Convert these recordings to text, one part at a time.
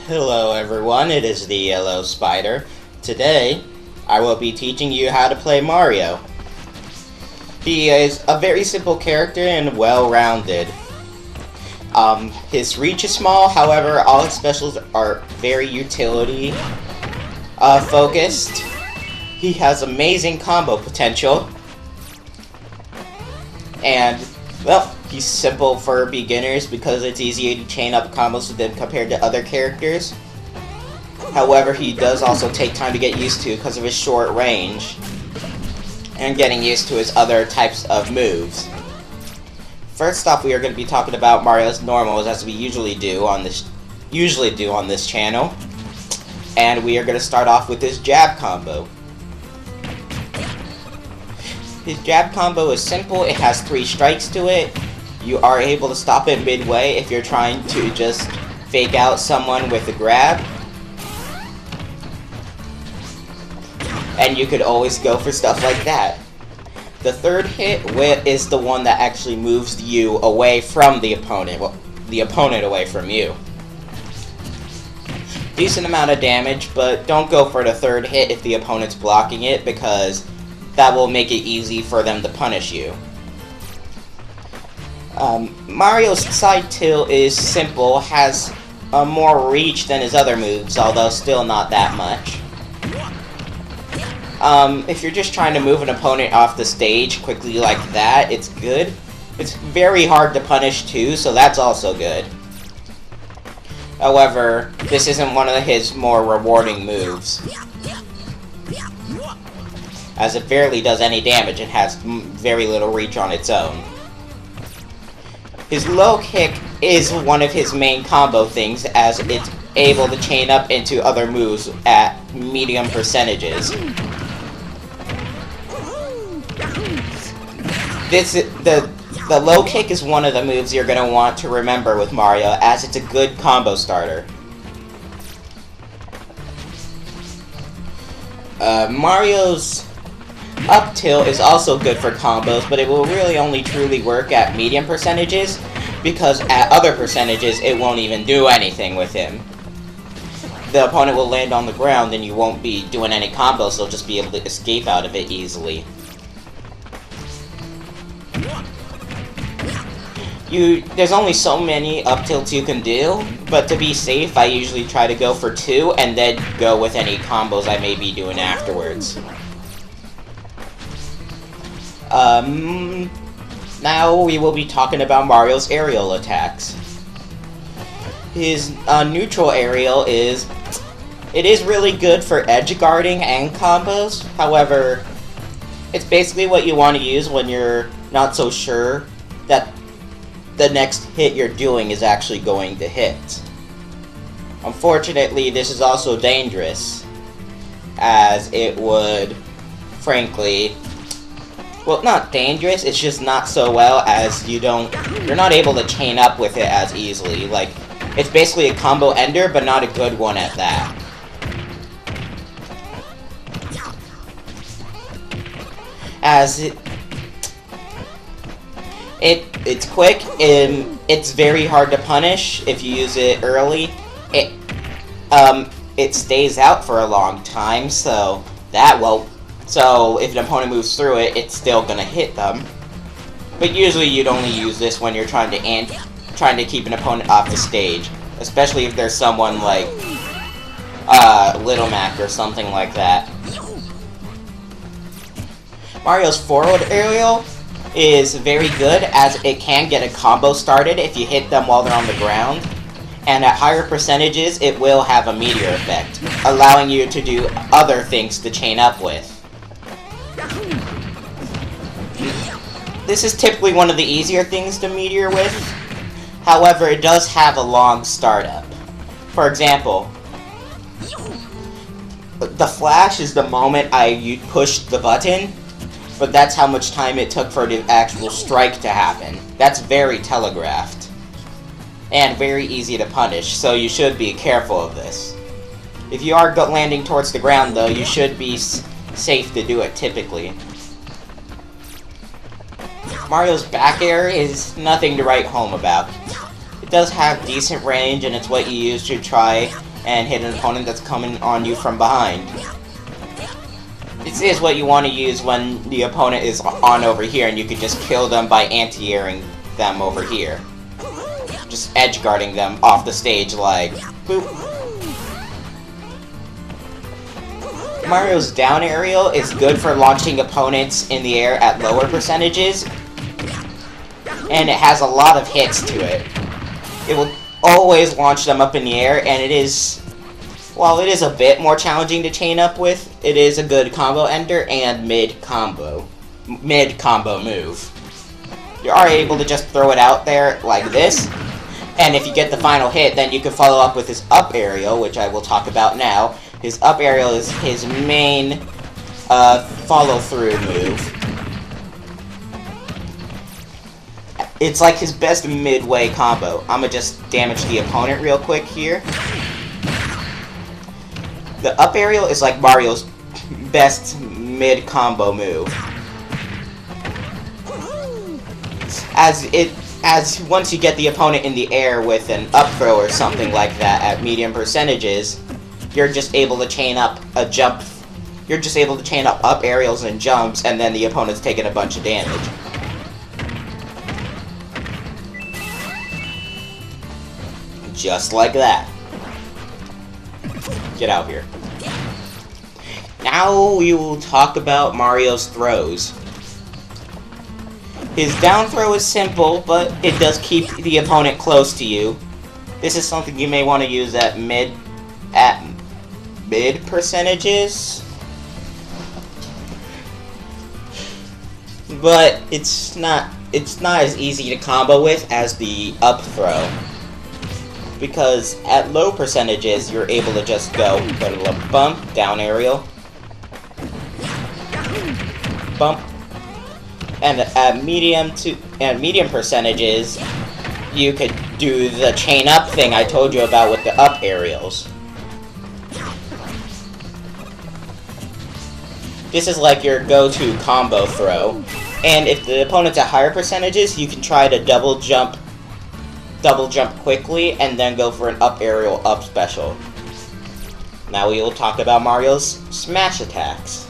Hello everyone, it is the Yellow Spider. Today, I will be teaching you how to play Mario. He is a very simple character and well-rounded. His reach is small, however, all his specials are very utility focused. He has amazing combo potential. And, well, he's simple for beginners because it's easier to chain up combos with him compared to other characters. However, he does also take time to get used to because of his short range and getting used to his other types of moves. First off, we are going to be talking about Mario's normals as we usually do on this channel. And we are going to start off with his jab combo. His jab combo is simple, it has 3 strikes to it. You are able to stop it midway if you're trying to just fake out someone with a grab. And you could always go for stuff like that. The third hit is the one that actually moves you away from the opponent. Well, the opponent away from you. Decent amount of damage, but don't go for the third hit if the opponent's blocking it because that will make it easy for them to punish you. Mario's side tilt is simple, has more reach than his other moves, although still not that much. If you're just trying to move an opponent off the stage quickly like that, it's good. It's very hard to punish too, so that's also good. However, this isn't one of his more rewarding moves, as it barely does any damage and has very little reach on its own. His low kick is one of his main combo things, as it's able to chain up into other moves at medium percentages. The low kick is one of the moves you're going to want to remember with Mario, as it's a good combo starter. Mario's up tilt is also good for combos, but it will really only truly work at medium percentages, because at other percentages it won't even do anything with him. The opponent will land on the ground and you won't be doing any combos, they'll just be able to escape out of it easily. There's only so many up tilts you can do, but to be safe I usually try to go for 2 and then go with any combos I may be doing afterwards. Now we will be talking about Mario's aerial attacks. His neutral aerial is really good for edge guarding and combos. However, it's basically what you want to use when you're not so sure that the next hit you're doing is actually going to hit. Unfortunately, this is also dangerous, as it would, frankly, well, not dangerous, it's just not so well, as you're not able to chain up with it as easily. Like, it's basically a combo ender, but not a good one at that. As it's quick, and it's very hard to punish if you use it early. It stays out for a long time, so that won't. So if an opponent moves through it, it's still gonna hit them. But usually you'd only use this when you're trying to keep an opponent off the stage, especially if there's someone like Little Mac or something like that. Mario's forward aerial is very good, as it can get a combo started if you hit them while they're on the ground. And at higher percentages, it will have a meteor effect, allowing you to do other things to chain up with. This is typically one of the easier things to meteor with. However, it does have a long startup. For example, the flash is the moment you push the button, but that's how much time it took for the actual strike to happen. That's very telegraphed and very easy to punish, so you should be careful of this. If you are landing towards the ground, though, you should be safe to do it typically. Mario's back air is nothing to write home about. It does have decent range, and it's what you use to try and hit an opponent that's coming on you from behind. This is what you want to use when the opponent is on over here, and you can just kill them by anti-airing them over here. Just edge guarding them off the stage like boop. Mario's down aerial is good for launching opponents in the air at lower percentages, and it has a lot of hits to it. It will always launch them up in the air, and it is, while it is a bit more challenging to chain up with, it is a good combo ender and mid-combo move. You are able to just throw it out there like this, and if you get the final hit, then you can follow up with his up aerial, which I will talk about now. His up aerial is his main follow-through move. It's like his best midway combo. I'ma just damage the opponent real quick here. The up aerial is like Mario's best mid-combo move. As once you get the opponent in the air with an up throw or something like that at medium percentages, you're just able to chain up a jump. You're just able to chain up aerials and jumps, and then the opponent's taking a bunch of damage. Just like that. Get out here. Now we will talk about Mario's throws. His down throw is simple, but it does keep the opponent close to you. This is something you may want to use at mid percentages. But it's not as easy to combo with as the up throw. Because at low percentages, you're able to just go bump, down aerial, bump, and at medium percentages, you could do the chain up thing I told you about with the up aerials. This is like your go-to combo throw, and if the opponent's at higher percentages, you can try to double jump quickly, and then go for an up aerial up special. Now we will talk about Mario's smash attacks.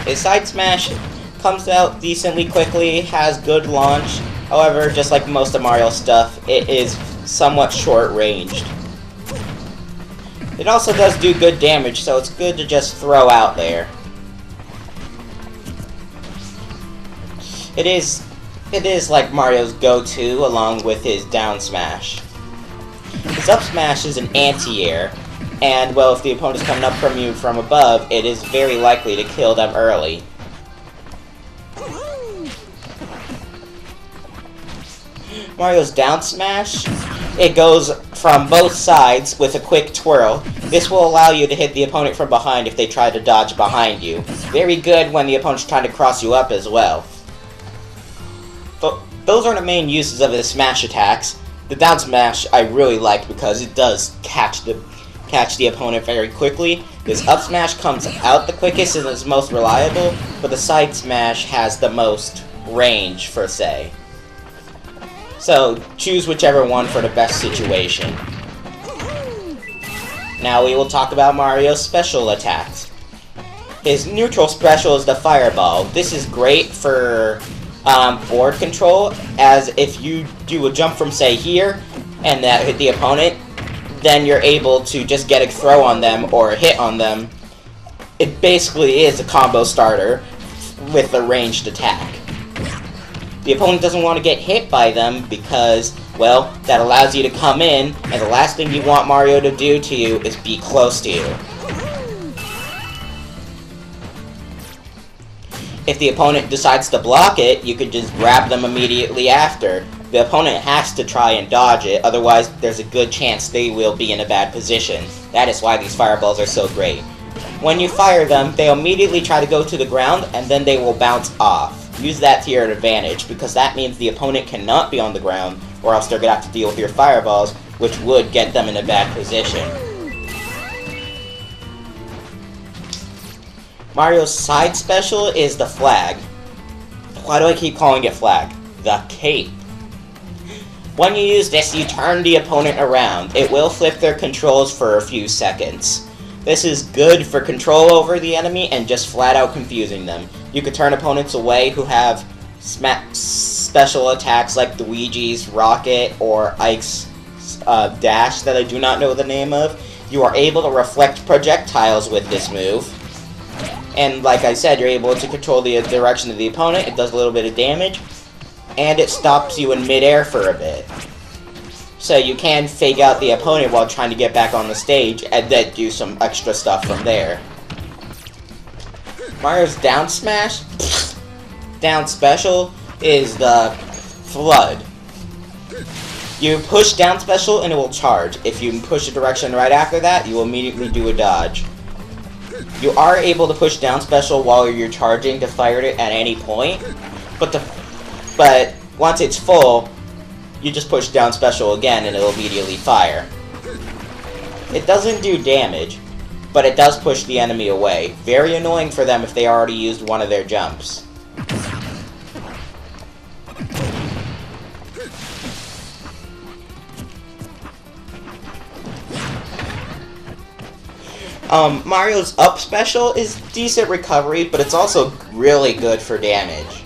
His side smash comes out decently quickly, has good launch. However, just like most of Mario's stuff, it is somewhat short-ranged. It also does do good damage, so it's good to just throw out there. It is like Mario's go-to along with his down smash. His up smash is an anti-air, and well, if the opponent is coming up from you from above, it is very likely to kill them early. Mario's down smash, it goes from both sides with a quick twirl. This will allow you to hit the opponent from behind if they try to dodge behind you. Very good when the opponent's trying to cross you up as well. Those are the main uses of his smash attacks. The down smash I really like because it does catch the opponent very quickly. His up smash comes out the quickest and is most reliable, but the side smash has the most range, per se. So choose whichever one for the best situation. Now we will talk about Mario's special attacks. His neutral special is the Fireball. This is great for board control, as if you do a jump from, say, here, and that hit the opponent, then you're able to just get a throw on them or a hit on them. It basically is a combo starter with a ranged attack. The opponent doesn't want to get hit by them because, well, that allows you to come in, and the last thing you want Mario to do to you is be close to you. If the opponent decides to block it, you could just grab them immediately after. The opponent has to try and dodge it, otherwise there's a good chance they will be in a bad position. That is why these fireballs are so great. When you fire them, they immediately try to go to the ground, and then they will bounce off. Use that to your advantage, because that means the opponent cannot be on the ground, or else they're going to have to deal with your fireballs, which would get them in a bad position. Mario's side special is the flag. Why do I keep calling it flag? The cape. When you use this, you turn the opponent around. It will flip their controls for a few seconds. This is good for control over the enemy and just flat out confusing them. You could turn opponents away who have special attacks like Luigi's Rocket or Ike's Dash that I do not know the name of. You are able to reflect projectiles with this move. And like I said, you're able to control the direction of the opponent. It does a little bit of damage. And it stops you in midair for a bit. So you can fake out the opponent while trying to get back on the stage and then do some extra stuff from there. Mario's down smash, down special, is the Flood. You push down special and it will charge. If you push a direction right after that, you will immediately do a dodge. You are able to push down special while you're charging to fire it at any point, but once it's full, you just push down special again and it'll immediately fire. It doesn't do damage, but it does push the enemy away. Very annoying for them if they already used one of their jumps. Mario's up special is decent recovery, but it's also really good for damage.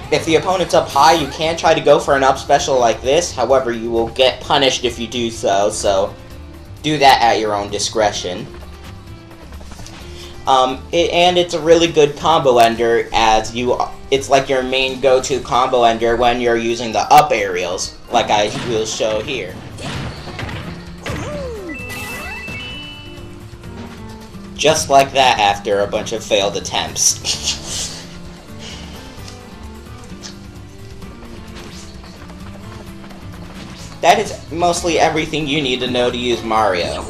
If the opponent's up high, you can try to go for an up special like this, however you will get punished if you do so do that at your own discretion. And it's a really good combo ender, as it's like your main go-to combo ender when you're using the up aerials, like I will show here. Just like that after a bunch of failed attempts. That is mostly everything you need to know to use Mario.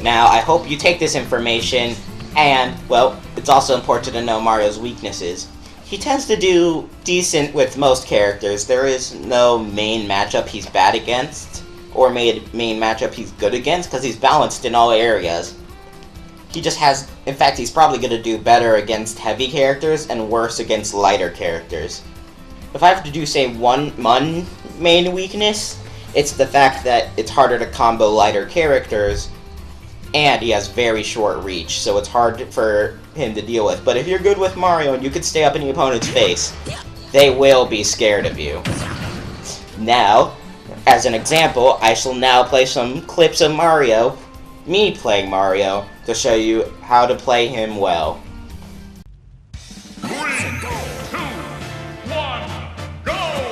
Now, I hope you take this information, and, well, it's also important to know Mario's weaknesses. He tends to do decent with most characters. There is no main matchup he's bad against, or main matchup he's good against, because he's balanced in all areas. He just has, in fact, he's probably going to do better against heavy characters and worse against lighter characters. If I have to do, say, one main weakness, it's the fact that it's harder to combo lighter characters, and he has very short reach, so it's hard for him to deal with. But if you're good with Mario and you can stay up in the opponent's face, they will be scared of you. Now, as an example, I shall now play some clips of Mario, me playing Mario, to show you how to play him well. 3, 2, 1, go!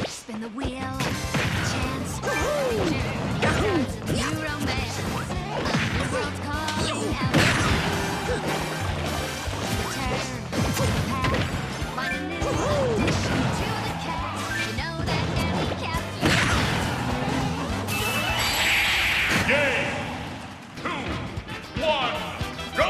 Spin the wheel, chance, journey, starts a new romance. Underworld's calling out. Return, path, find a new addition to the cast. You know that every captain. Game 2, 1, go!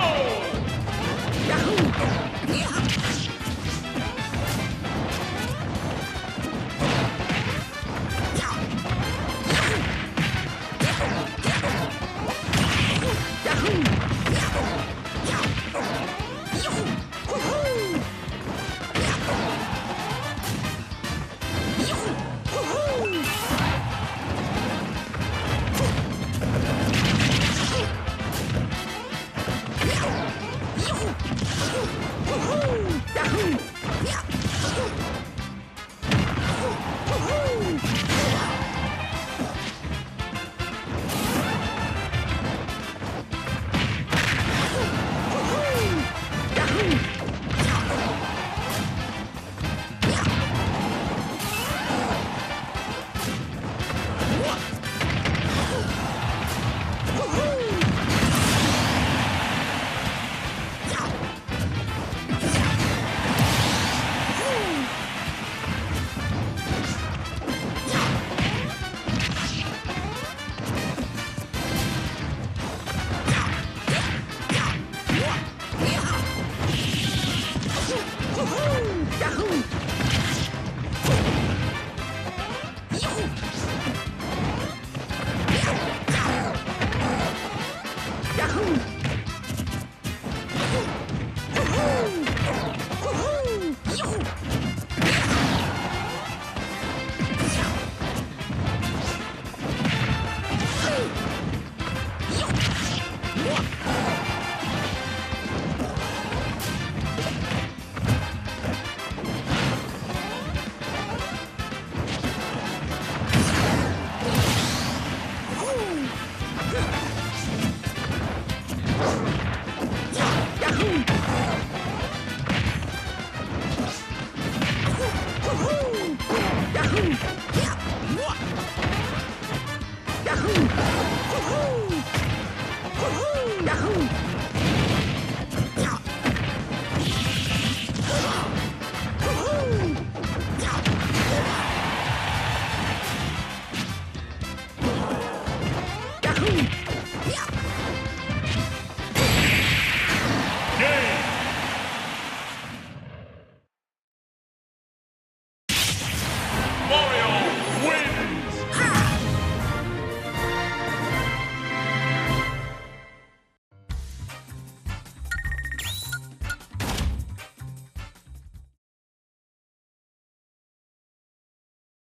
Yahoo!